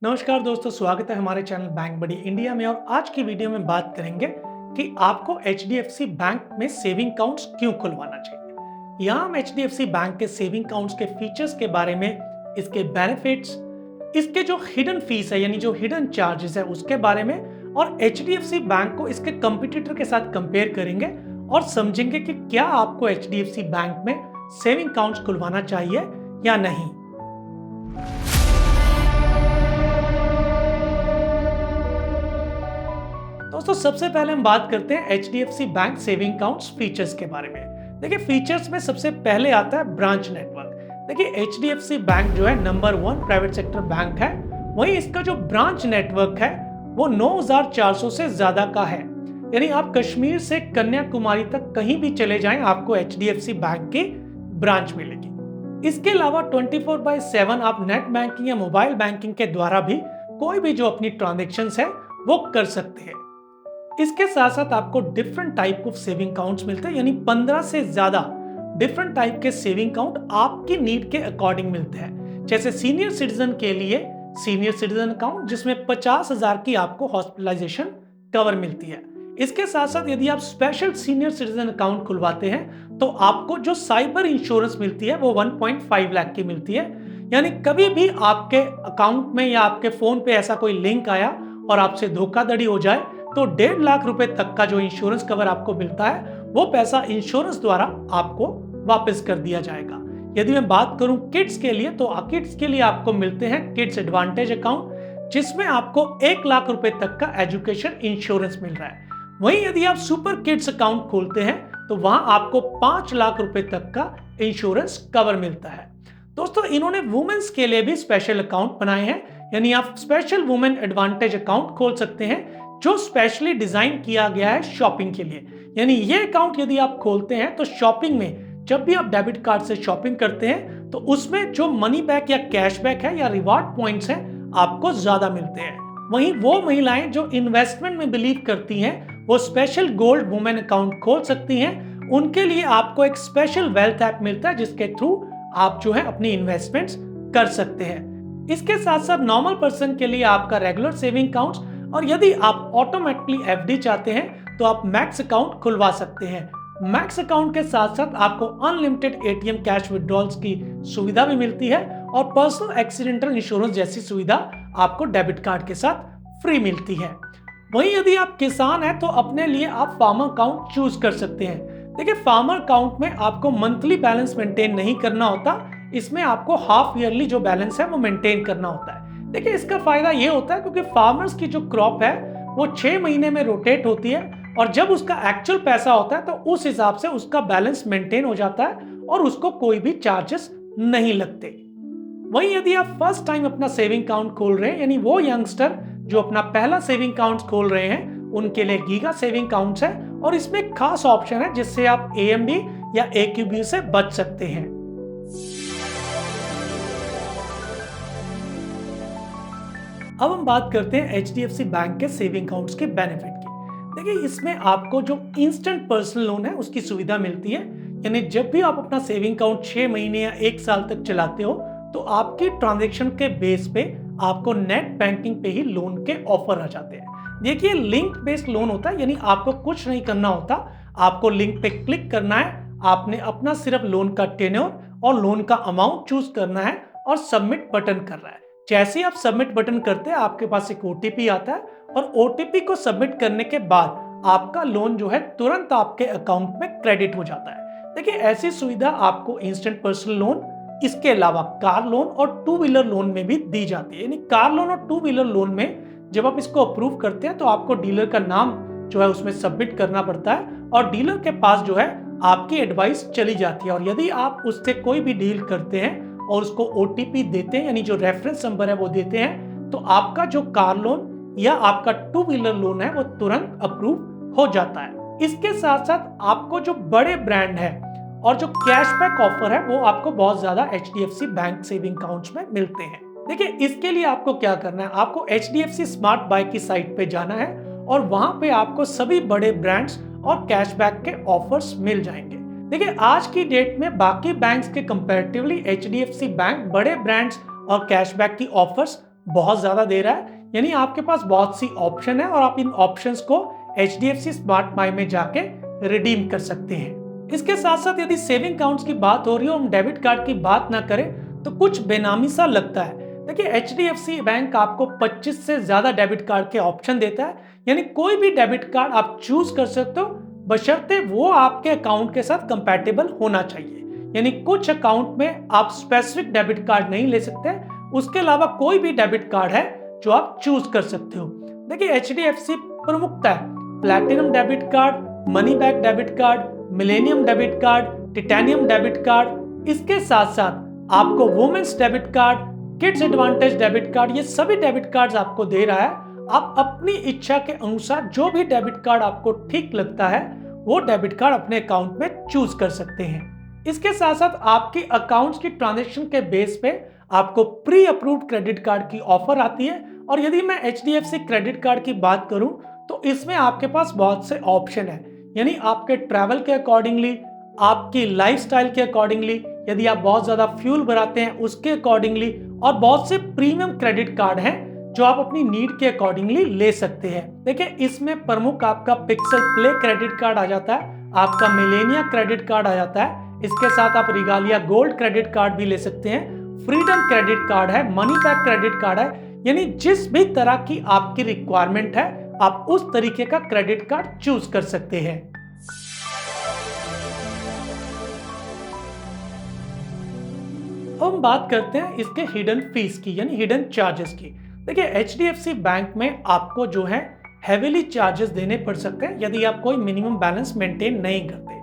नमस्कार दोस्तों, स्वागत है हमारे चैनल बैंक बडी इंडिया में। और आज की वीडियो में बात करेंगे कि आपको एचडीएफसी बैंक में सेविंग अकाउंट्स क्यों खुलवाना चाहिए। यहाँ हम एचडीएफसी बैंक के सेविंग अकाउंट्स के फीचर्स के बारे में, इसके बेनिफिट्स, इसके जो हिडन फीस है यानी जो हिडन चार्जेस है उसके बारे में, और एचडीएफसी बैंक को इसके कंपटीटर के साथ कंपेयर करेंगे और समझेंगे कि क्या आपको एचडीएफसी बैंक में सेविंग अकाउंट्स खुलवाना चाहिए या नहीं। दोस्तों, सबसे पहले हम बात करते हैं HDFC bank saving accounts features के बारे में। देखिए, फीचर्स में सबसे पहले आता है ब्रांच नेटवर्क। देखिए, एचडीएफसी बैंक जो है नंबर 1 प्राइवेट सेक्टर बैंक है, वहीं इसका जो ब्रांच नेटवर्क है वो 9400 से ज्यादा का है। यानी आप कश्मीर से कन्याकुमारी तक कहीं भी चले जाएं, आपको एचडीएफसी बैंक की ब्रांच मिलेगी। इसके अलावा 24/7 आप नेट बैंकिंग या मोबाइल बैंकिंग के द्वारा भी कोई भी जो अपनी ट्रांजेक्शन्स है वो कर सकते हैं। इसके साथ साथ आपको different type of saving accounts मिलते हैं, यानी 15 से ज्यादा डिफरेंट टाइप के सेविंग अकाउंट आपकी नीड के अकॉर्डिंग मिलते हैं। जैसे सीनियर सिटीजन के लिए सीनियर सिटीजन अकाउंट, जिसमें 50,000 की आपको हॉस्पिटलाइजेशन कवर मिलती है। इसके साथ साथ यदि आप स्पेशल सीनियर सिटीजन अकाउंट खुलवाते हैं तो आपको जो साइबर इंश्योरेंस मिलती है वो 1.5 लाख की मिलती है। यानी कभी भी आपके अकाउंट में या आपके फोन पे ऐसा कोई लिंक आया और आपसे धोखाधड़ी हो जाए तो 1.5 लाख रुपए तक का जो इंश्योरेंस कवर आपको मिलता है वो पैसा इंश्योरेंस द्वारा आपको वापस कर दिया जाएगा। यदि मैं बात करूं किड्स के लिए, तो किड्स के लिए आपको मिलते हैं किड्स एडवांटेज अकाउंट, जिसमें आपको 1 लाख रुपए तक का एजुकेशन इंश्योरेंस मिल रहा है। वहीं यदि आप सुपर किड्स अकाउंट खोलते हैं तो वहां आपको 5 लाख रुपए तक का इंश्योरेंस कवर मिलता है। दोस्तों, इन्होंने वुमेन्स के लिए भी स्पेशल अकाउंट बनाए हैं, यानी आप स्पेशल वुमेन एडवांटेज अकाउंट खोल सकते हैं जो स्पेशली डिजाइन किया गया है शॉपिंग के लिए। यानी ये अकाउंट यदि आप खोलते हैं तो शॉपिंग में जब भी आप डेबिट कार्ड से शॉपिंग करते हैं तो उसमें जो मनी बैक या कैशबैक है या रिवार्ड पॉइंट्स हैं आपको ज्यादा मिलते हैं। वहीं वो महिलाएं जो इन्वेस्टमेंट में बिलीव करती हैं वो स्पेशल गोल्ड वुमेन अकाउंट खोल सकती हैं। उनके लिए आपको एक स्पेशल वेल्थ ऐप मिलता है जिसके थ्रू आप जो है अपनी इन्वेस्टमेंट्स कर सकते हैं। इसके साथ साथ नॉर्मल पर्सन के लिए आपका रेगुलर सेविंग अकाउंट, और यदि आप ऑटोमेटिकली एफडी चाहते हैं तो आप मैक्स अकाउंट खुलवा सकते हैं। मैक्स अकाउंट के साथ साथ आपको अनलिमिटेड एटीएम कैश विड्रॉल्स की सुविधा भी मिलती है और पर्सनल एक्सीडेंटल इंश्योरेंस जैसी सुविधा आपको डेबिट कार्ड के साथ फ्री मिलती है। वहीं यदि आप किसान हैं तो अपने लिए आप फार्मर अकाउंट चूज कर सकते हैं। देखिए, फार्मर अकाउंट में आपको मंथली बैलेंस मेंटेन नहीं करना होता, इसमें आपको हाफ ईयरली जो बैलेंस है वो मेंटेन करना होता है। देखिए, इसका फायदा ये होता है क्योंकि फार्मर्स की जो क्रॉप है वो 6 महीने में रोटेट होती है और जब उसका एक्चुअल पैसा होता है तो उस हिसाब से उसका बैलेंस मेंटेन हो जाता है और उसको कोई भी चार्जेस नहीं लगते। वहीं यदि आप फर्स्ट टाइम अपना सेविंग अकाउंट खोल रहे हैं, यानी वो यंगस्टर जो अपना पहला सेविंग अकाउंट खोल रहे हैं, उनके लिए गीगा सेविंग अकाउंट्स है और इसमें एक खास ऑप्शन है जिससे आप एएमडी या एक्यूबी से बच सकते हैं। अब हम बात करते हैं एचडीएफसी बैंक के सेविंग अकाउंट्स के बेनिफिट की। देखिए, इसमें आपको जो इंस्टेंट पर्सनल लोन है उसकी सुविधा मिलती है। यानी जब भी आप अपना सेविंग अकाउंट 6 महीने या 1 साल तक चलाते हो तो आपकी ट्रांजैक्शन के बेस पे आपको नेट बैंकिंग पे ही लोन के ऑफर आ जाते हैं। देखिए, लिंक बेस्ड लोन होता है, यानी आपको कुछ नहीं करना होता, आपको लिंक पे क्लिक करना है, आपने अपना सिर्फ लोन का टेन्योर और लोन का अमाउंट चूज करना है और सबमिट बटन करना है। जैसे ही आप सबमिट बटन करते हैं आपके पास एक ओटीपी आता है और ओटीपी को सबमिट करने के बाद आपका लोन जो है तुरंत आपके अकाउंट में क्रेडिट हो जाता है। देखिए, ऐसी सुविधा आपको इंस्टेंट पर्सनल लोन, इसके अलावा कार लोन और 2 व्हीलर लोन में भी दी जाती है। यानी कार लोन और 2 व्हीलर लोन में जब आप इसको अप्रूव करते हैं तो आपको डीलर का नाम जो है उसमें सबमिट करना पड़ता है और डीलर के पास जो है आपकी एडवाइस चली जाती है। और यदि आप उससे कोई भी डील करते हैं और उसको ओटीपी देते हैं, यानी जो रेफरेंस नंबर है वो देते हैं, तो आपका जो कार लोन या आपका 2 व्हीलर लोन है वो तुरंत अप्रूव हो जाता है। इसके साथ साथ आपको जो बड़े ब्रांड है और जो कैशबैक ऑफर है वो आपको बहुत ज्यादा एचडीएफसी बैंक सेविंग अकाउंट्स में मिलते हैं। देखिए, इसके लिए आपको क्या करना है, आपको एचडीएफसी स्मार्ट बाय की साइट पे जाना है और वहां पे आपको सभी बड़े ब्रांड्स और कैशबैक के ऑफर्स मिल जाएंगे। देखिए, आज की डेट में बाकी बैंक्स के कंपैरेटिवली एचडीएफसी बैंक बड़े ब्रांड्स और कैशबैक की ऑफर्स बहुत ज्यादा दे रहा है, यानी आपके पास बहुत सी ऑप्शन है और आप इन ऑप्शंस को HDFC स्मार्ट माई में जाके रिडीम कर सकते हैं। इसके साथ साथ यदि सेविंग अकाउंट्स की बात हो रही है और हम डेबिट कार्ड की बात ना करें तो कुछ बेनामी सा लगता है। देखिए HDFC बैंक आपको 25 से ज्यादा डेबिट कार्ड के ऑप्शन देता है, यानी कोई भी डेबिट कार्ड आप चूज कर सकते हो, बशर्ते वो आपके अकाउंट के साथ कंपैटिबल होना चाहिए। यानी कुछ अकाउंट में आप स्पेसिफिक डेबिट कार्ड नहीं ले सकते, उसके अलावा कोई भी डेबिट कार्ड है जो आप चूज कर सकते हो। देखिए HDFC प्रमुखता है platinum debit card, money back debit card, millennium debit card, titanium debit card. इसके साथ साथ आपको women's debit card, kids advantage debit card, ये सभी डेबिट कार्ड्स आपको दे रहा है। आप अपनी इच्छा के अनुसार जो भी डेबिट कार्ड आपको ठीक लगता है वो डेबिट कार्ड अपने अकाउंट में चूज कर सकते हैं। इसके साथ साथ आपकी अकाउंट्स की ट्रांजैक्शन के बेस पे आपको प्री अप्रूव्ड क्रेडिट कार्ड की ऑफर आती है। और यदि मैं HDFC क्रेडिट कार्ड की बात करूं तो इसमें आपके पास बहुत से ऑप्शन है, यानी आपके ट्रैवल के अकॉर्डिंगली, आपकी लाइफस्टाइल के अकॉर्डिंगली, यदि आप बहुत ज्यादा फ्यूल भराते हैं उसके अकॉर्डिंगली, और बहुत से प्रीमियम क्रेडिट कार्ड हैं जो आप अपनी नीड के अकॉर्डिंगली ले सकते हैं। देखिए इसमें प्रमुख आपका पिक्सल प्ले क्रेडिट कार्ड आ जाता है, आपका मिलेनिया क्रेडिट कार्ड आ जाता है, इसके साथ आप रिगालिया गोल्ड क्रेडिट कार्ड भी ले सकते हैं, फ्रीडम क्रेडिट कार्ड है, मनी बैक क्रेडिट कार्ड है। यानी जिस भी तरह की आपकी रिक्वायरमेंट है आप उस तरीके का क्रेडिट कार्ड चूज कर सकते हैं। अब हम बात करते हैं इसके हिडन फीस की, यानी हिडन चार्जेस की। देखिए HDFC बैंक में आपको जो है हेवीली चार्जेस देने पड़ सकते हैं यदि आप कोई मिनिमम बैलेंस मेंटेन नहीं करते।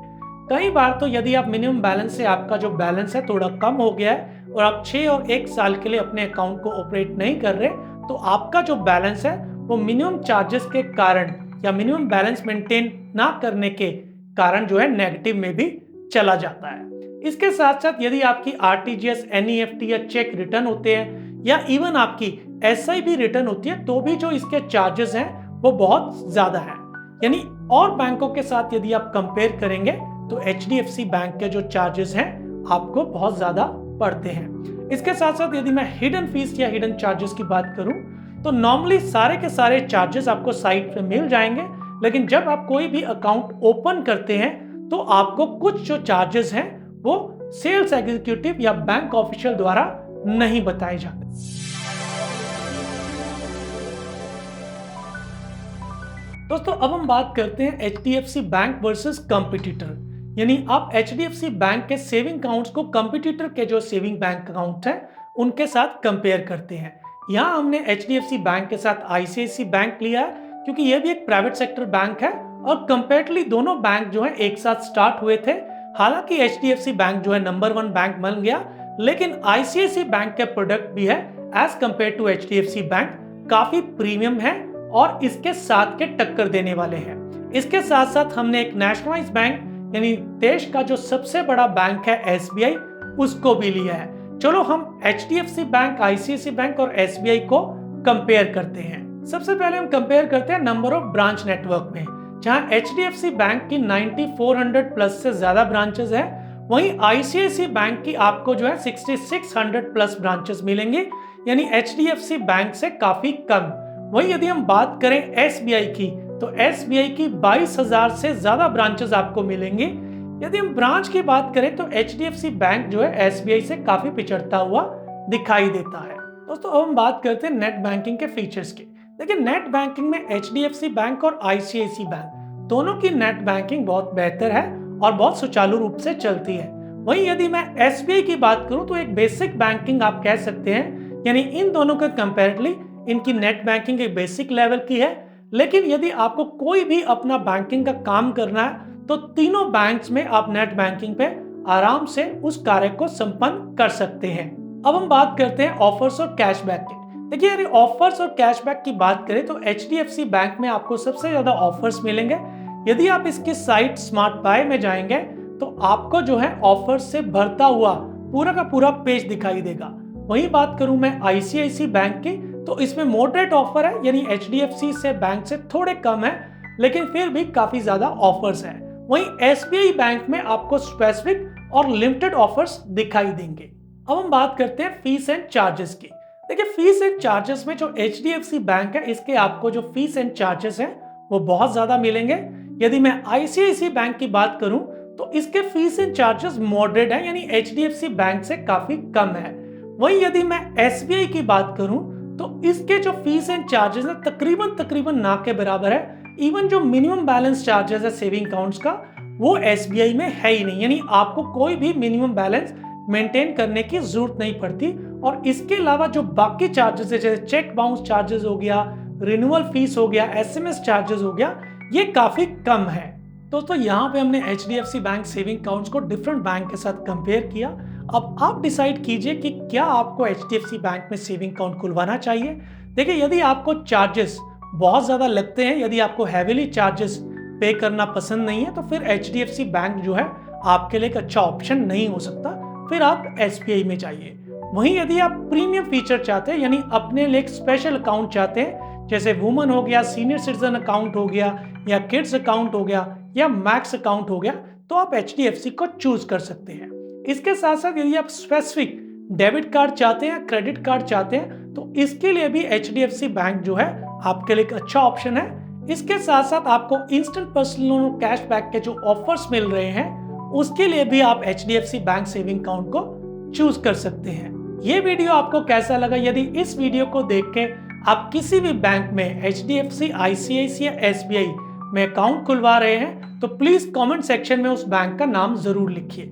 कई बार तो यदि आप मिनिमम बैलेंस से आपका जो बैलेंस है थोड़ा कम हो गया है और आप 6 और 1 साल के लिए अपने अकाउंट को ऑपरेट नहीं कर रहे, तो आपका जो बैलेंस है वो मिनिमम चार्जेस के कारण या मिनिमम बैलेंस मेंटेन ना करने के कारण जो है नेगेटिव में भी चला जाता है। इसके साथ साथ यदि आपकी RTGS, NEFT या चेक रिटर्न होते हैं या इवन आपकी SIP रिटर्न होती है तो भी जो इसके चार्जेस हैं वो बहुत ज्यादा है। यानी और बैंकों के साथ यदि आप कंपेयर करेंगे तो HDFC बैंक के जो चार्जेस हैं आपको बहुत ज्यादा पड़ते हैं। इसके साथ साथ यदि मैं हिडन फीस या हिडन चार्जेस की बात करूं तो नॉर्मली सारे के सारे चार्जेस आपको साइट पे मिल जाएंगे, लेकिन जब आप कोई भी अकाउंट ओपन करते हैं तो आपको कुछ जो चार्जेस हैं वो सेल्स एग्जीक्यूटिव या बैंक ऑफिशियल द्वारा नहीं बताए जाते। दोस्तों अब हम बात करते हैं HDFC बैंक वर्सेस कंपटीटर, यानी आप HDFC बैंक के सेविंग अकाउंट्स को कंपटीटर के जो सेविंग बैंक अकाउंट हैं उनके साथ कंपेयर करते हैं। यहाँ हमने HDFC बैंक के साथ ICICI बैंक लिया है क्योंकि यह भी एक प्राइवेट सेक्टर बैंक है और कंपैरेटिवली दोनों बैंक जो है एक साथ स्टार्ट हुए थे। हालांकि HDFC बैंक जो है नंबर 1 बैंक बन गया, लेकिन ICICI बैंक के प्रोडक्ट भी है as compare to HDFC bank काफी प्रीमियम है और इसके साथ के टक्कर देने वाले हैं। इसके साथ साथ हमने एक नेशनलाइज्ड बैंक यानी देश का जो सबसे बड़ा बैंक है SBI उसको भी लिया है। चलो हम HDFC बैंक, ICICI बैंक और SBI को कंपेयर करते हैं। सबसे पहले हम कंपेयर करते हैं नंबर ऑफ ब्रांच नेटवर्क में, जहां HDFC बैंक की 9400 प्लस से ज्यादा ब्रांचेस हैं, वहीं ICICI बैंक की आपको जो है 6600 प्लस ब्रांचेस मिलेंगी, यानी HDFC बैंक से काफी कम। वहीं यदि हम बात करें SBI की तो SBI की 22,000 से ज्यादा ब्रांचेस आपको मिलेंगी। यदि हम ब्रांच की बात करें तो HDFC बैंक जो है SBI से काफी पिछड़ता हुआ दिखाई देता है। दोस्तों अब हम बात करते हैं नेट बैंकिंग के फीचर्स की। देखिए नेट बैंकिंग में HDFC बैंक और ICICI बैंक दोनों की नेट बैंकिंग बहुत बेहतर है और बहुत सुचारू रूप से चलती है। वहीं यदि मैं SBI की बात करूं तो एक बेसिक बैंकिंग आप कह सकते हैं, यानी इन दोनों के कंपैरेटिवली इनकी नेट बैंकिंग एक बेसिक लेवल की है। लेकिन यदि आपको कोई भी अपना बैंकिंग का काम करना है तो तीनों बैंक्स में आप नेट बैंकिंग पे आराम से उस कार्य को संपन्न कर सकते हैं। अब हम बात करते हैं ऑफर्स और कैशबैक की। देखिए यदि ऑफर्स और कैशबैक की बात करें तो HDFC बैंक में आपको सबसे ज्यादा ऑफर्स मिलेंगे। यदि आप इसकी साइट स्मार्ट बाय में जाएंगे तो आपको जो है ऑफर्स से भरता हुआ पूरा का पूरा पेज दिखाई देगा। वहीं बात करूं मैं ICICI बैंक की तो इसमें मॉडरेट ऑफर है, यानी HDFC से बैंक से थोड़े कम है, लेकिन फिर भी काफी ज्यादा ऑफर्स हैं। वहीं SBI बैंक में आपको स्पेसिफिक और लिमिटेड ऑफर्स दिखाई देंगे। अब हम बात करते हैं फीस एंड चार्जेस की। देखिए फीस एंड चार्जेस में जो HDFC बैंक है इसके आपको जो फीस एंड चार्जेस हैं वो बहुत ज्यादा मिलेंगे। यदि मैं ICICI बैंक की बात करूं तो इसके फीस एंड चार्जेस मॉडरेट है, यानी HDFC बैंक से काफी कम है। वहीं यदि मैं SBI की बात करूं तो इसके जो फीस एंड चार्जेस है तकरीबन तकरीबन ना के बराबर है। इवन जो मिनिमम बैलेंस चार्जेस है सेविंग अकाउंट्स का वो SBI में है ही नहीं, यानी आपको कोई भी मिनिमम बैलेंस मेंटेन करने की जरूरत नहीं पड़ती। और इसके अलावा जो बाकी चार्जेस है जैसे चेक बाउंस चार्जेस हो गया, रिन्यूअल फीस हो गया, SMS चार्जेस हो गया, ये काफी कम है। दोस्तों यहाँ पे हमने HDFC बैंक सेविंग अकाउंट्स को डिफरेंट बैंक के साथ कंपेयर किया। अब आप डिसाइड कीजिए कि क्या आपको HDFC बैंक में सेविंग अकाउंट खुलवाना चाहिए। देखिए यदि आपको चार्जेस बहुत ज्यादा लगते हैं, यदि आपको हैवीली चार्जेस पे करना पसंद नहीं है तो फिर HDFC बैंक जो है आपके लिए एक अच्छा ऑप्शन नहीं हो सकता, फिर आप SBI में जाइए। वहीं यदि आप प्रीमियम फीचर चाहते हैं, यानी अपने लिए एक स्पेशल अकाउंट चाहते हैं, जैसे वुमन हो गया, सीनियर सिटीजन अकाउंट हो गया, या किड्स अकाउंट हो गया, या मैक्स अकाउंट हो गया, तो आप HDFC को चूज कर सकते हैं। इसके साथ साथ यदि आप स्पेसिफिक डेबिट कार्ड चाहते हैं, क्रेडिट कार्ड चाहते हैं, तो इसके लिए भी HDFC बैंक जो है आपके लिए एक अच्छा ऑप्शन है। इसके साथ साथ आपको इंस्टेंट पर्सनल लोन और कैशबैक के जो ऑफर्स मिल रहे हैं उसके लिए भी आप HDFC बैंक सेविंग अकाउंट को चूज कर सकते हैं। ये वीडियो आपको कैसा लगा? यदि इस वीडियो को देख के आप किसी भी बैंक में HDFC, ICICI या SBI में अकाउंट खुलवा रहे हैं तो प्लीज कमेंट सेक्शन में उस बैंक का नाम जरूर लिखिए।